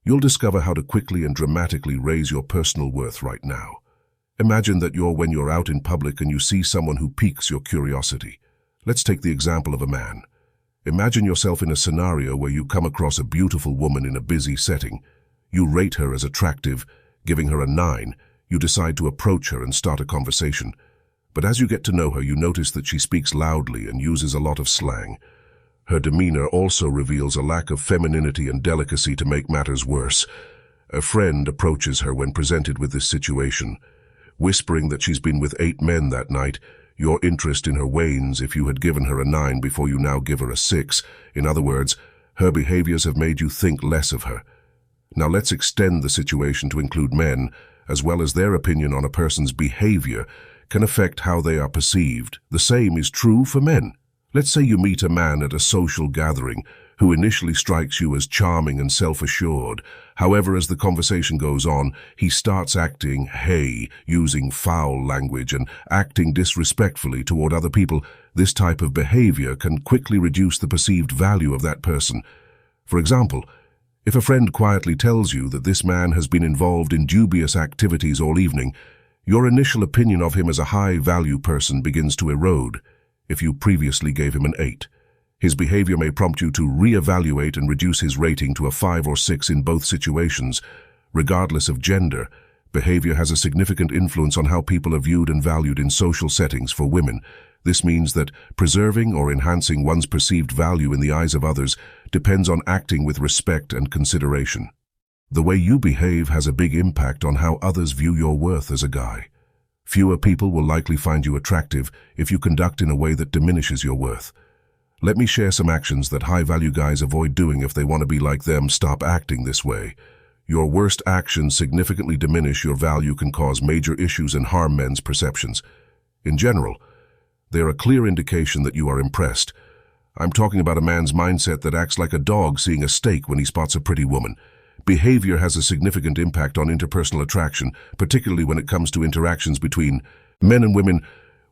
You'll discover how to quickly and dramatically raise your personal worth right now. Imagine that when you're out in public and you see someone who piques your curiosity. Let's take the example of a man. Imagine yourself in a scenario where you come across a beautiful woman in a busy setting. You rate her as attractive, giving her a 9. You decide to approach her and start a conversation. But as you get to know her, you notice that she speaks loudly and uses a lot of slang. Her demeanor also reveals a lack of femininity and delicacy. To make matters worse, a friend approaches her when presented with this situation, whispering that she's been with 8 men that night. Your interest in her wanes. If you had given her a 9 before, you now give her a 6. In other words, her behaviors have made you think less of her. Now let's extend the situation to include men, as well as their opinion on a person's behavior can affect how they are perceived. The same is true for men. Let's say you meet a man at a social gathering who initially strikes you as charming and self-assured. However, as the conversation goes on, he starts acting using foul language and acting disrespectfully toward other people. This type of behavior can quickly reduce the perceived value of that person. For example, if a friend quietly tells you that this man has been involved in dubious activities all evening, your initial opinion of him as a high-value person begins to erode. If you previously gave him an 8, his behavior may prompt you to re-evaluate and reduce his rating to a 5 or 6 in both situations. Regardless of gender, behavior has a significant influence on how people are viewed and valued in social settings. For women, this means that preserving or enhancing one's perceived value in the eyes of others depends on acting with respect and consideration. The way you behave has a big impact on how others view your worth as a guy. Fewer people will likely find you attractive if you conduct in a way that diminishes your worth. Let me share some actions that high-value guys avoid doing if they want to be like them. Stop acting this way. Your worst actions significantly diminish your value, can cause major issues and harm men's perceptions. In general, they're a clear indication that you are impressed. I'm talking about a man's mindset that acts like a dog seeing a steak when he spots a pretty woman. Behavior has a significant impact on interpersonal attraction, particularly when it comes to interactions between men and women.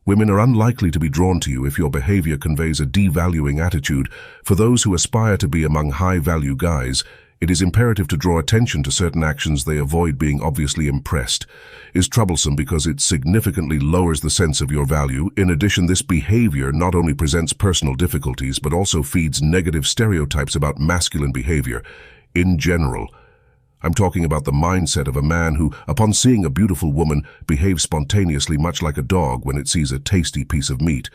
Women are unlikely to be drawn to you if your behavior conveys a devaluing attitude. For those who aspire to be among high-value guys, it is imperative to draw attention to certain actions they avoid. Being obviously impressed is troublesome because it significantly lowers the sense of your value. In addition, this behavior not only presents personal difficulties but also feeds negative stereotypes about masculine behavior. In general, I'm talking about the mindset of a man who, upon seeing a beautiful woman, behaves spontaneously, much like a dog when it sees a tasty piece of meat.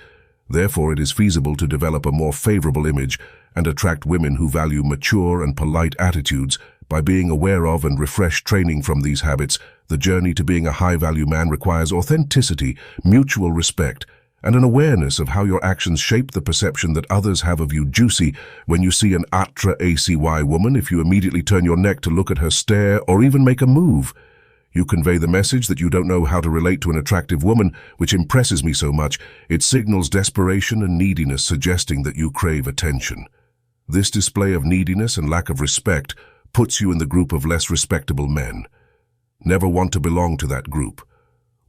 Therefore, it is feasible to develop a more favorable image and attract women who value mature and polite attitudes by being aware of and refresh training from these habits. The journey to being a high-value man requires authenticity, mutual respect, and an awareness of how your actions shape the perception that others have of you. Juicy. When you see an acy woman, if you immediately turn your neck to look at her, stare, or even make a move, you convey the message that you don't know how to relate to an attractive woman, which impresses me so much. It signals desperation and neediness, suggesting that you crave attention. This display of neediness and lack of respect puts you in the group of less respectable men. Never want to belong to that group.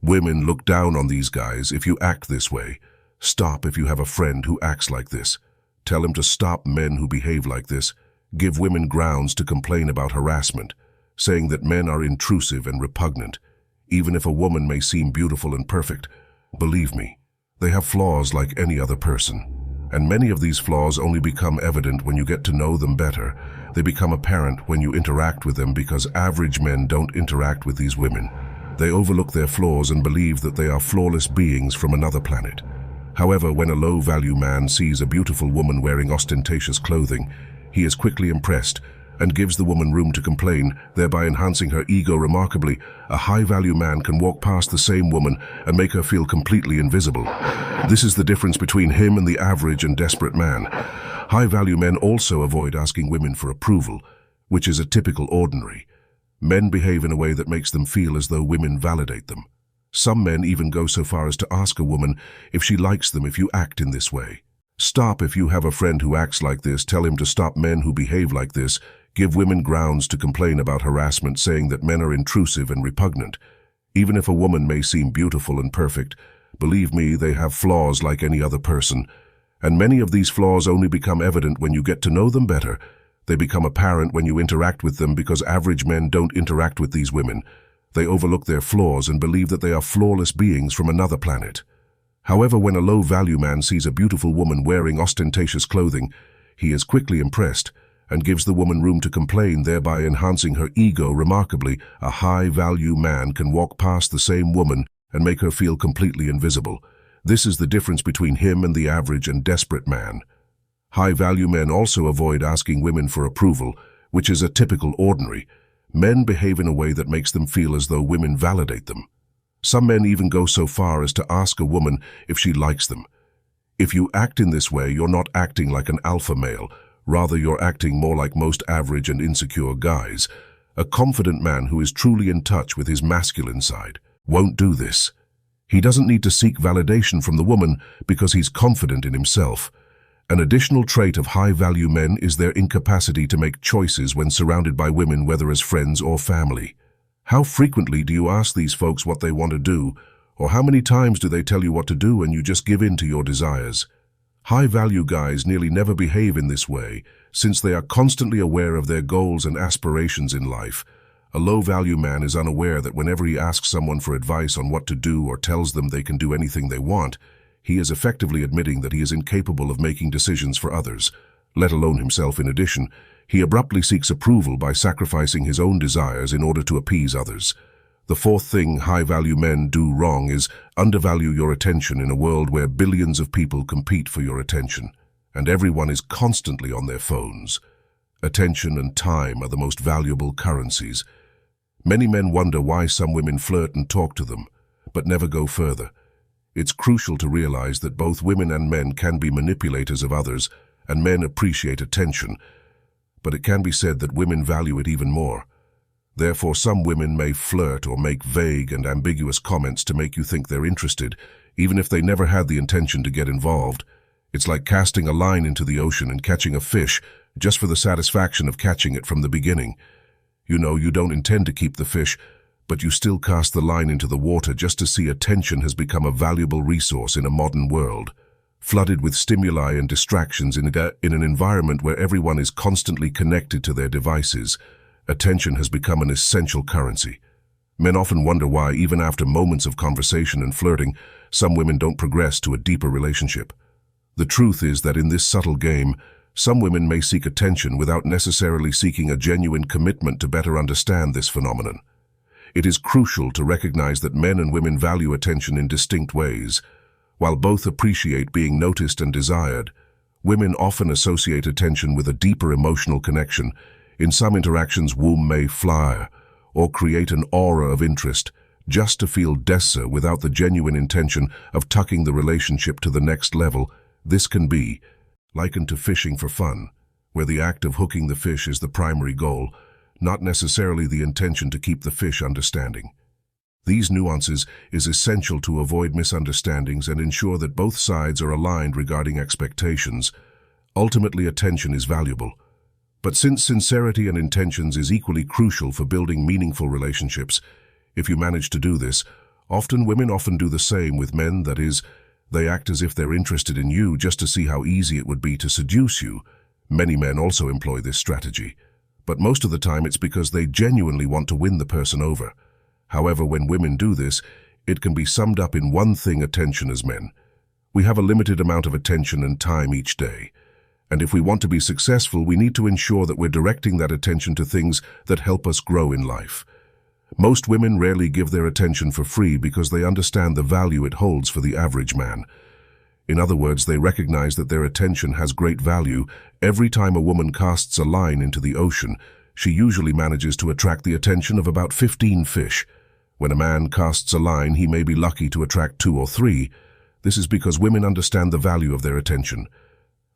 Women look down on these guys if you act this way. Stop if you have a friend who acts like this. Tell him to stop men who behave like this. Give women grounds to complain about harassment, saying that men are intrusive and repugnant. Even if a woman may seem beautiful and perfect, believe me, they have flaws like any other person. And many of these flaws only become evident when you get to know them better. They become apparent when you interact with them, because average men don't interact with these women. They overlook their flaws and believe that they are flawless beings from another planet. However, when a low-value man sees a beautiful woman wearing ostentatious clothing, he is quickly impressed and gives the woman room to complain, thereby enhancing her ego remarkably. A high-value man can walk past the same woman and make her feel completely invisible. This is the difference between him and the average and desperate man. High-value men also avoid asking women for approval, which is a typical ordinary. Men behave in a way that makes them feel as though women validate them. Some men even go so far as to ask a woman if she likes them if you act in this way. Stop if you have a friend who acts like this. Tell him to stop men who behave like this. Give women grounds to complain about harassment, saying that men are intrusive and repugnant. Even if a woman may seem beautiful and perfect, believe me, they have flaws like any other person. And many of these flaws only become evident when you get to know them better. They become apparent when you interact with them because average men don't interact with these women. They overlook their flaws and believe that they are flawless beings from another planet. However, when a low-value man sees a beautiful woman wearing ostentatious clothing, he is quickly impressed and gives the woman room to complain, thereby enhancing her ego remarkably. A high-value man can walk past the same woman and make her feel completely invisible. This is the difference between him and the average and desperate man. High-value men also avoid asking women for approval, which is a typical ordinary. Men behave in a way that makes them feel as though women validate them. Some men even go so far as to ask a woman if she likes them. If you act in this way, you're not acting like an alpha male. Rather, you're acting more like most average and insecure guys. A confident man who is truly in touch with his masculine side won't do this. He doesn't need to seek validation from the woman because he's confident in himself. An additional trait of high-value men is their incapacity to make choices when surrounded by women, whether as friends or family. How frequently do you ask these folks what they want to do, or how many times do they tell you what to do and you just give in to your desires? High-value guys nearly never behave in this way, since they are constantly aware of their goals and aspirations in life. A low-value man is unaware that whenever he asks someone for advice on what to do or tells them they can do anything they want, he is effectively admitting that he is incapable of making decisions for others, let alone himself. In addition, he abruptly seeks approval by sacrificing his own desires in order to appease others. The fourth thing high-value men do wrong is undervalue your attention in a world where billions of people compete for your attention, and everyone is constantly on their phones. Attention and time are the most valuable currencies. Many men wonder why some women flirt and talk to them, but never go further. It's crucial to realize that both women and men can be manipulators of others, and men appreciate attention, but it can be said that women value it even more. Therefore, some women may flirt or make vague and ambiguous comments to make you think they're interested, even if they never had the intention to get involved. It's like casting a line into the ocean and catching a fish just for the satisfaction of catching it from the beginning. You know you don't intend to keep the fish, but you still cast the line into the water just to see. Attention has become a valuable resource in a modern world, flooded with stimuli and distractions in an environment where everyone is constantly connected to their devices. Attention has become an essential currency. Men often wonder why, even after moments of conversation and flirting, some women don't progress to a deeper relationship. The truth is that in this subtle game, some women may seek attention without necessarily seeking a genuine commitment. To better understand this phenomenon, it is crucial to recognize that men and women value attention in distinct ways. While both appreciate being noticed and desired, women often associate attention with a deeper emotional connection. In some interactions, women may flatter or create an aura of interest just to feel desire without the genuine intention of tucking the relationship to the next level. This can be likened to fishing for fun, where the act of hooking the fish is the primary goal, not necessarily the intention to keep the fish understanding. These nuances is essential to avoid misunderstandings and ensure that both sides are aligned regarding expectations. Ultimately, attention is valuable. But since sincerity and intentions is equally crucial for building meaningful relationships, if you manage to do this, women often do the same with men. That is, they act as if they're interested in you just to see how easy it would be to seduce you. Many men also employ this strategy, but most of the time it's because they genuinely want to win the person over. However, when women do this, it can be summed up in one thing: attention. As men, we have a limited amount of attention and time each day. And if we want to be successful, we need to ensure that we're directing that attention to things that help us grow in life. Most women rarely give their attention for free because they understand the value it holds for the average man. In other words, they recognize that their attention has great value. Every time a woman casts a line into the ocean, she usually manages to attract the attention of about 15 fish. When a man casts a line, he may be lucky to attract 2 or 3. This is because women understand the value of their attention.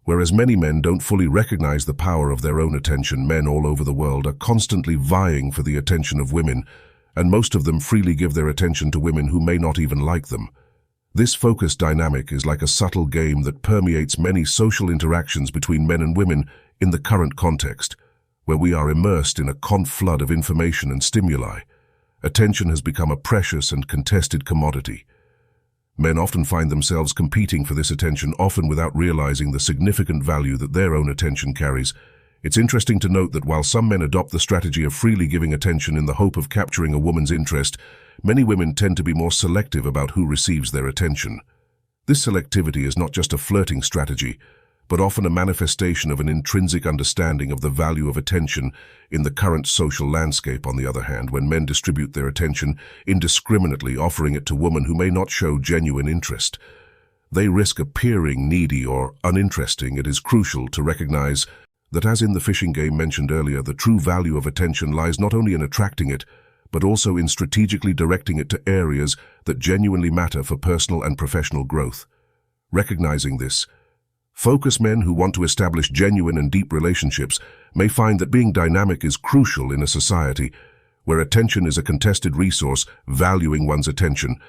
Whereas many men don't fully recognize the power of their own attention. Men all over the world are constantly vying for the attention of women, and most of them freely give their attention to women who may not even like them. This focus dynamic is like a subtle game that permeates many social interactions between men and women in the current context, where we are immersed in a constant flood of information and stimuli. Attention has become a precious and contested commodity. Men often find themselves competing for this attention, often without realizing the significant value that their own attention carries. It's interesting to note that while some men adopt the strategy of freely giving attention in the hope of capturing a woman's interest, many women tend to be more selective about who receives their attention. This selectivity is not just a flirting strategy, but often a manifestation of an intrinsic understanding of the value of attention in the current social landscape. On the other hand, when men distribute their attention indiscriminately, offering it to women who may not show genuine interest, they risk appearing needy or uninteresting. It is crucial to recognize that, as in the fishing game mentioned earlier, the true value of attention lies not only in attracting it, but also in strategically directing it to areas that genuinely matter for personal and professional growth. Recognizing this, focused men who want to establish genuine and deep relationships may find that being dynamic is crucial in a society where attention is a contested resource. Valuing one's attention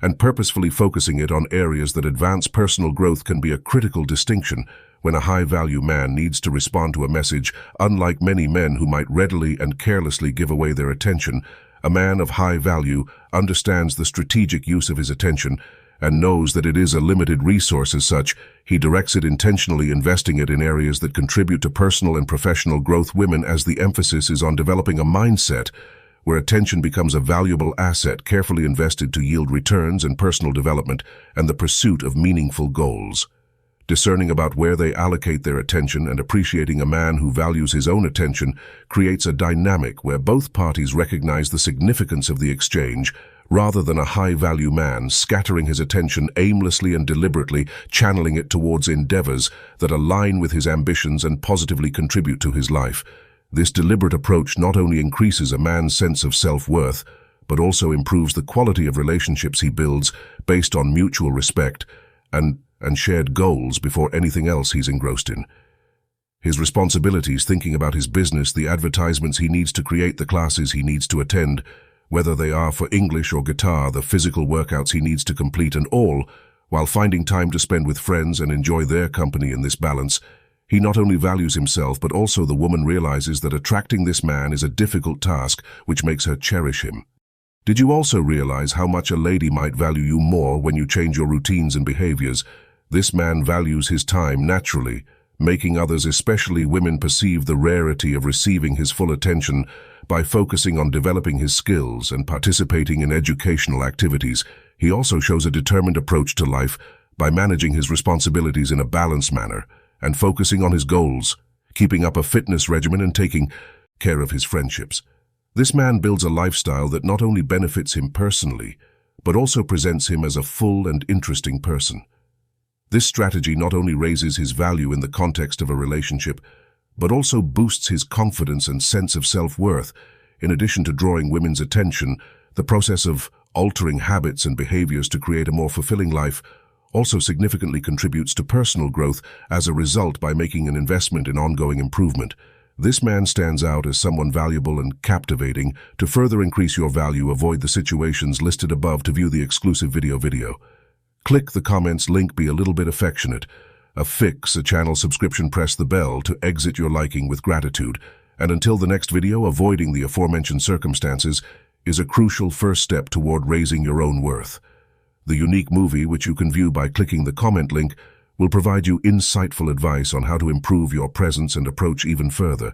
and purposefully focusing it on areas that advance personal growth can be a critical distinction when a high-value man needs to respond to a message. Unlike many men who might readily and carelessly give away their attention, a man of high value understands the strategic use of his attention and knows that it is a limited resource. As such, he directs it intentionally, investing it in areas that contribute to personal and professional growth. Women, as the emphasis is on developing a mindset where attention becomes a valuable asset carefully invested to yield returns and personal development and the pursuit of meaningful goals. Discerning about where they allocate their attention and appreciating a man who values his own attention creates a dynamic where both parties recognize the significance of the exchange, rather than a high-value man scattering his attention aimlessly and deliberately, channeling it towards endeavors that align with his ambitions and positively contribute to his life. This deliberate approach not only increases a man's sense of self-worth, but also improves the quality of relationships he builds based on mutual respect and shared goals before anything else he's engrossed in. His responsibilities, thinking about his business, the advertisements he needs to create, the classes he needs to attend, whether they are for English or guitar, the physical workouts he needs to complete, and all while finding time to spend with friends and enjoy their company. In this balance, he not only values himself, but also the woman realizes that attracting this man is a difficult task, which makes her cherish him. Did you also realize how much a lady might value you more when you change your routines and behaviors? This man values his time naturally, making others, especially women, perceive the rarity of receiving his full attention. By focusing on developing his skills and participating in educational activities, he also shows a determined approach to life by managing his responsibilities in a balanced manner and focusing on his goals, keeping up a fitness regimen and taking care of his friendships. This man builds a lifestyle that not only benefits him personally, but also presents him as a full and interesting person. This strategy not only raises his value in the context of a relationship, but also boosts his confidence and sense of self-worth. In addition to drawing women's attention, the process of altering habits and behaviors to create a more fulfilling life also significantly contributes to personal growth. As a result, by making an investment in ongoing improvement, this man stands out as someone valuable and captivating. To further increase your value, avoid the situations listed above. To view the exclusive video. Click the comments link. Be a little bit affectionate. Affix a channel subscription. Press the bell to exit your liking with gratitude. And until the next video, avoiding the aforementioned circumstances is a crucial first step toward raising your own worth. The unique movie, which you can view by clicking the comment link, will provide you insightful advice on how to improve your presence and approach even further.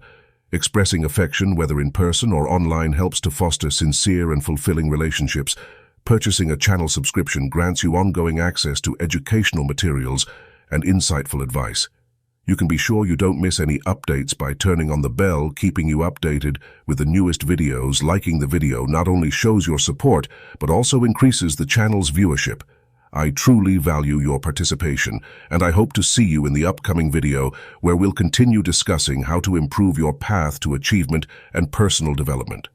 Expressing affection, whether in person or online, helps to foster sincere and fulfilling relationships. Purchasing a channel subscription grants you ongoing access to educational materials and insightful advice. You can be sure you don't miss any updates by turning on the bell, keeping you updated with the newest videos. Liking the video not only shows your support, but also increases the channel's viewership. I truly value your participation, and I hope to see you in the upcoming video, where we'll continue discussing how to improve your path to achievement and personal development.